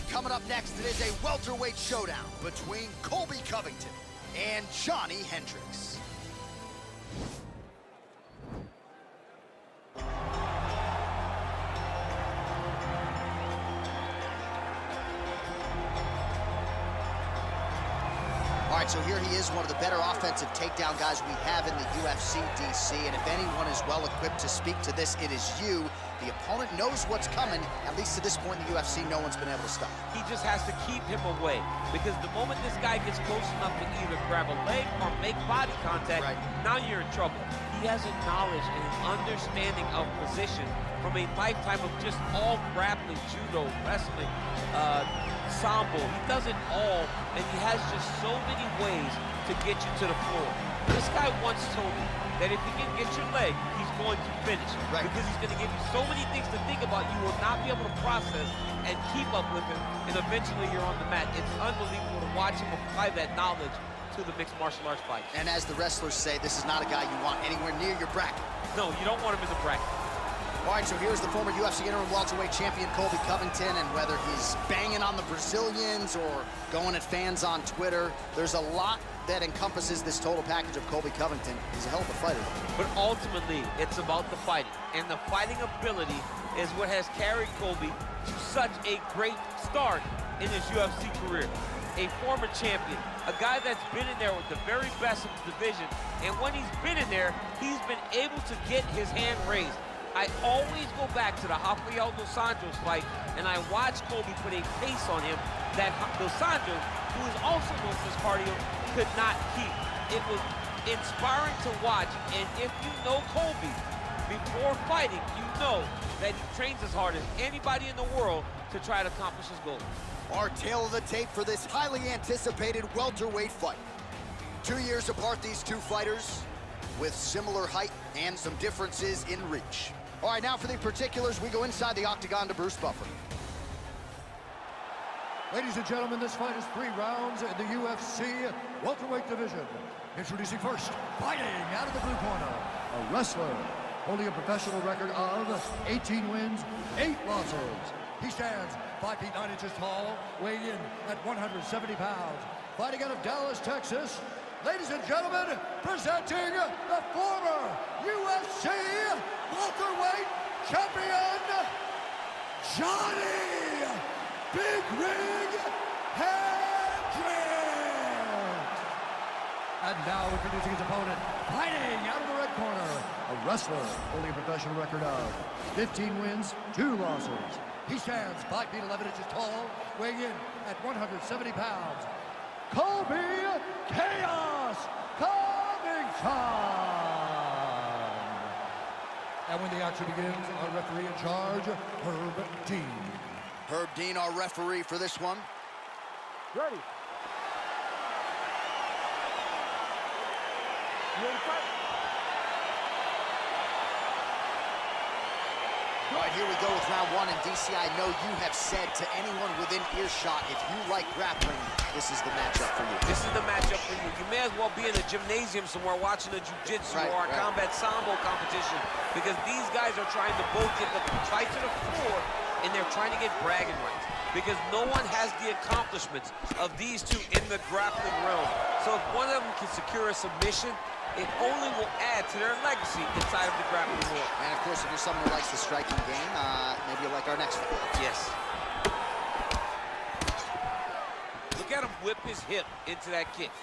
right, coming up next, it is a welterweight showdown between Colby Covington and Johnny Hendricks. All right, so here he is, one of the better offensive takedown guys we have in the UFC, DC, and if anyone is well-equipped to speak to this, it is you. The opponent knows what's coming. At least to this point in the UFC, no one's been able to stop. He just has to keep him away, because the moment this guy gets close enough to either grab a leg or make body contact, now you're in trouble. He has a knowledge and an understanding of position from a lifetime of just all grappling, judo, wrestling, sambo. He does it all, and he has just so many ways to get you to the floor. This guy once told me that if he can get your leg, he's going to finish. Because he's going to give you so many things to think about, you will not be able to process and keep up with him, and eventually you're on the mat. It's unbelievable to watch him apply that knowledge to the mixed martial arts fight. And as the wrestlers say, this is not a guy you want anywhere near your bracket. No, you don't want him in the bracket. All right, so here's the former UFC interim welterweight champion, Colby Covington, and whether he's banging on the Brazilians or going at fans on Twitter, there's a lot that encompasses this total package of Colby Covington. He's a hell of a fighter. But ultimately, it's about the fighting, and the fighting ability is what has carried Colby to such a great start in his UFC career. A former champion, a guy that's been in there with the very best of the division, and when he's been in there, he's been able to get his hand raised. I always go back to the Rafael Dos Anjos fight, and I watch Colby put a pace on him that Dos Anjos, who is also known for his cardio, could not keep. It was inspiring to watch, and if you know Colby before fighting, you know that he trains as hard as anybody in the world to try to accomplish his goal. Our tail of the tape for this highly anticipated welterweight fight. 2 years apart, these two fighters, with similar height and some differences in reach. All right, now for the particulars, we go inside the octagon to Bruce Buffer. Ladies and gentlemen, this fight is 3 rounds in the UFC welterweight division. Introducing first, fighting out of the blue corner, a wrestler holding a professional record of 18 wins, 8 losses. He stands 5 feet 9 inches tall, weighing in at 170 pounds. Fighting out of Dallas, Texas, ladies and gentlemen, presenting the former UFC welterweight champion, Johnny Big Ring Hendricks. And now introducing his opponent, fighting out of the red corner, a wrestler holding a professional record of 15 wins, 2 losses. He stands 5 feet 11 inches tall, weighing in at 170 pounds. Colby Chaos Covington. And when the action begins, our referee in charge, Herb Dean. Herb Dean, our referee for this one. Ready. You ready to fight? All right, here we go with round 1, and DC, I know you have said to anyone within earshot, if you like grappling, this is the matchup for you. This is the matchup for you. You may as well be in a gymnasium somewhere watching a jiu-jitsu or a combat sambo competition, because these guys are trying to both get the fight to the floor, and they're trying to get bragging rights, because no one has the accomplishments of these two in the grappling realm. So if one of them can secure a submission, it only will add to their legacy inside of the grappling world. And of course, if you're someone who likes the striking game, maybe you'll like our next fight. Yes. Look at him whip his hip into that kick.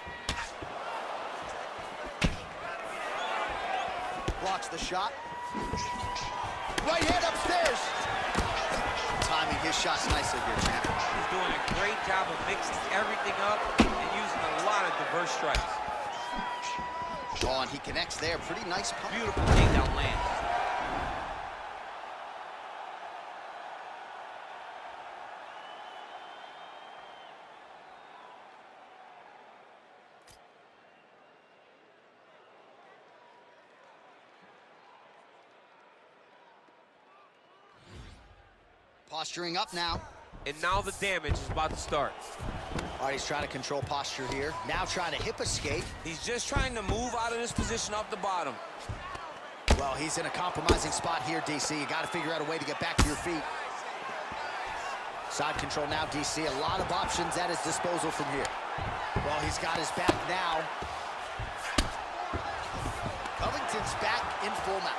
Blocks the shot. Right hand upstairs. Timing his shots nicely here, champ. He's doing a great job of mixing everything up and using a lot of diverse strikes. Oh, and he connects there. Pretty nice pump. Beautiful takedown land. Posturing up now. And now the damage is about to start. All right, he's trying to control posture here. Now trying to hip escape. He's just trying to move out of this position off the bottom. Well, he's in a compromising spot here, DC. You got to figure out a way to get back to your feet. Side control now, DC. A lot of options at his disposal from here. Well, he's got his back now. Covington's back in full mount.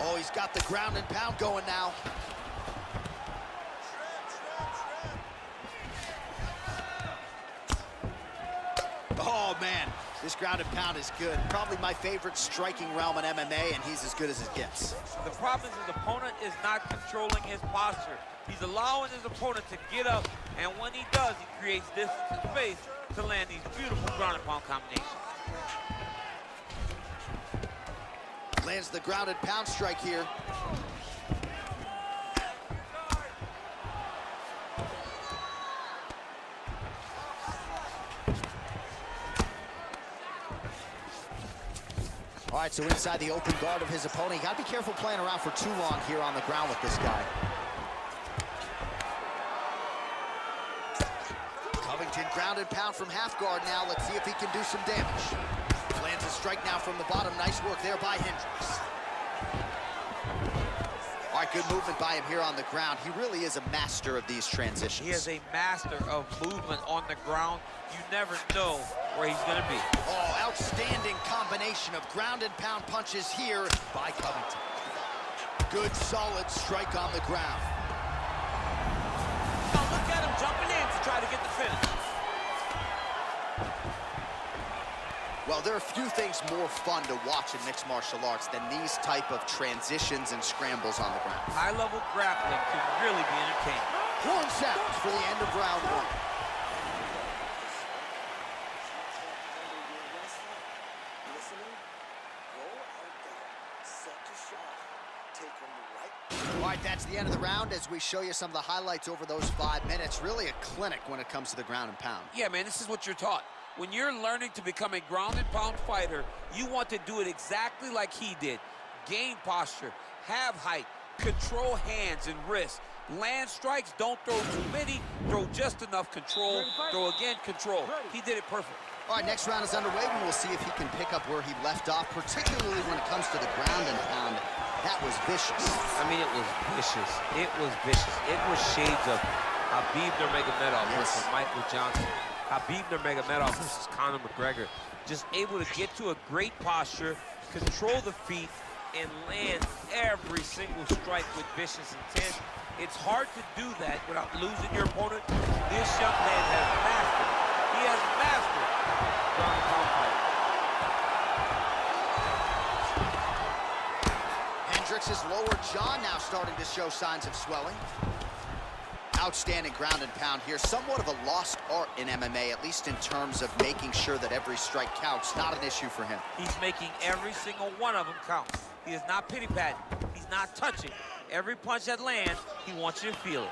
Oh, he's got the ground and pound going now. Oh, man. This ground and pound is good. Probably my favorite striking realm in MMA, and he's as good as it gets. The problem is his opponent is not controlling his posture. He's allowing his opponent to get up, and when he does, he creates distance and space to land these beautiful ground and pound combinations. Lands the ground and pound strike here. All right, so inside the open guard of his opponent. You got to be careful playing around for too long here on the ground with this guy. Covington ground and pound from half guard now. Let's see if he can do some damage. Lands a strike now from the bottom. Nice work there by Hendricks. All right, good movement by him here on the ground. He really is a master of these transitions. He is a master of movement on the ground. You never know where he's going to be. Oh, outstanding combination of ground and pound punches here by Covington. Good, solid strike on the ground. Now look at him jumping in to try to get the finish. Well, there are few things more fun to watch in mixed martial arts than these type of transitions and scrambles on the ground. High-level grappling can really be entertaining. Horn sounds for the end of round one. All right, that's the end of the round as we show you some of the highlights over those 5 minutes. Really a clinic when it comes to the ground and pound. Yeah, man, this is what you're taught. When you're learning to become a ground and pound fighter, you want to do it exactly like he did. Gain posture, have height, control hands and wrists. Land strikes, don't throw too many, throw just enough control, throw again, control. He did it perfect. All right, next round is underway. We will see if he can pick up where he left off, particularly when it comes to the ground and pound. That was vicious. I mean, it was vicious. It was vicious. It was shades of Khabib Nurmagomedov versus Michael Johnson. Khabib Nurmagomedov versus Conor McGregor. Just able to get to a great posture, control the feet, and land every single strike with vicious intent. It's hard to do that without losing your opponent. This young man has mastered. He has mastered ground and pound fighting. Hendricks' lower jaw now starting to show signs of swelling. Outstanding ground and pound here. Somewhat of a lost art in MMA, at least in terms of making sure that every strike counts. Not an issue for him. He's making every single one of them count. He is not pity-patting. He's not touching. Every punch that lands, he wants you to feel it.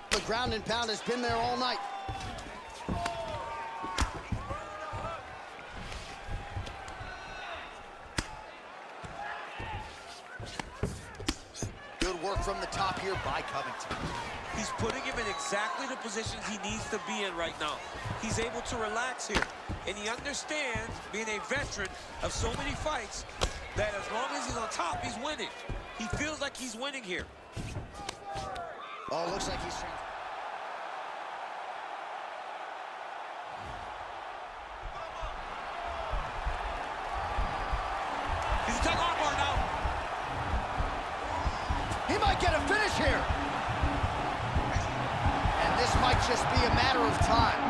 The ground and pound has been there all night. Good work from the top here by Covington. He's putting him in exactly the positions he needs to be in right now. He's able to relax here. And he understands, being a veteran of so many fights, that as long as he's on top, he's winning. He feels like he's winning here. Oh, it looks like he's trying. He's a tug armbar now. He might get a finish here. And this might just be a matter of time.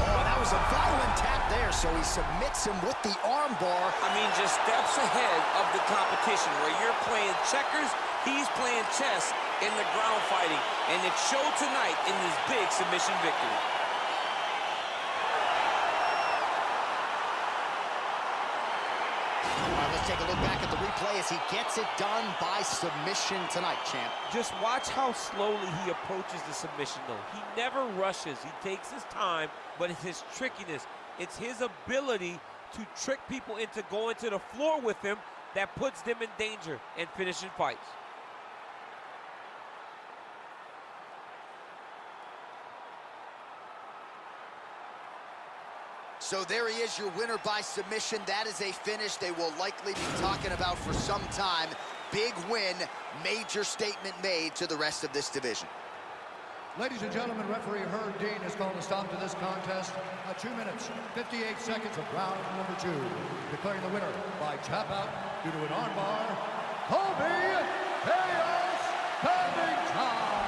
Oh, that was a violent tap there, so he submits him with the arm bar. I mean, just steps ahead of the competition. Where you're playing checkers, he's playing chess in the ground fighting. And it showed tonight in this big submission victory. Let's take a look back at the replay as he gets it done by submission tonight, champ. Just watch how slowly he approaches the submission, though. He never rushes. He takes his time, but it's his trickiness. It's his ability to trick people into going to the floor with him that puts them in danger and finishing fights. So there he is, your winner by submission. That is a finish they will likely be talking about for some time. Big win, major statement made to the rest of this division. Ladies and gentlemen, referee Herb Dean has called a stop to this contest at 2 minutes, 58 seconds of round number 2. Declaring the winner by tap out due to an armbar, Colby Chaos Covington.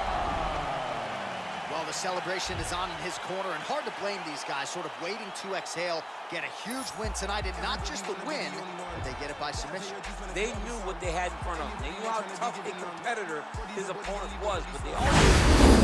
Well, the celebration is on in his corner, and hard to blame these guys, sort of waiting to exhale, get a huge win tonight, and not just the win, but they get it by submission. They knew what they had in front of them. They knew how tough a competitor his opponent was, but they also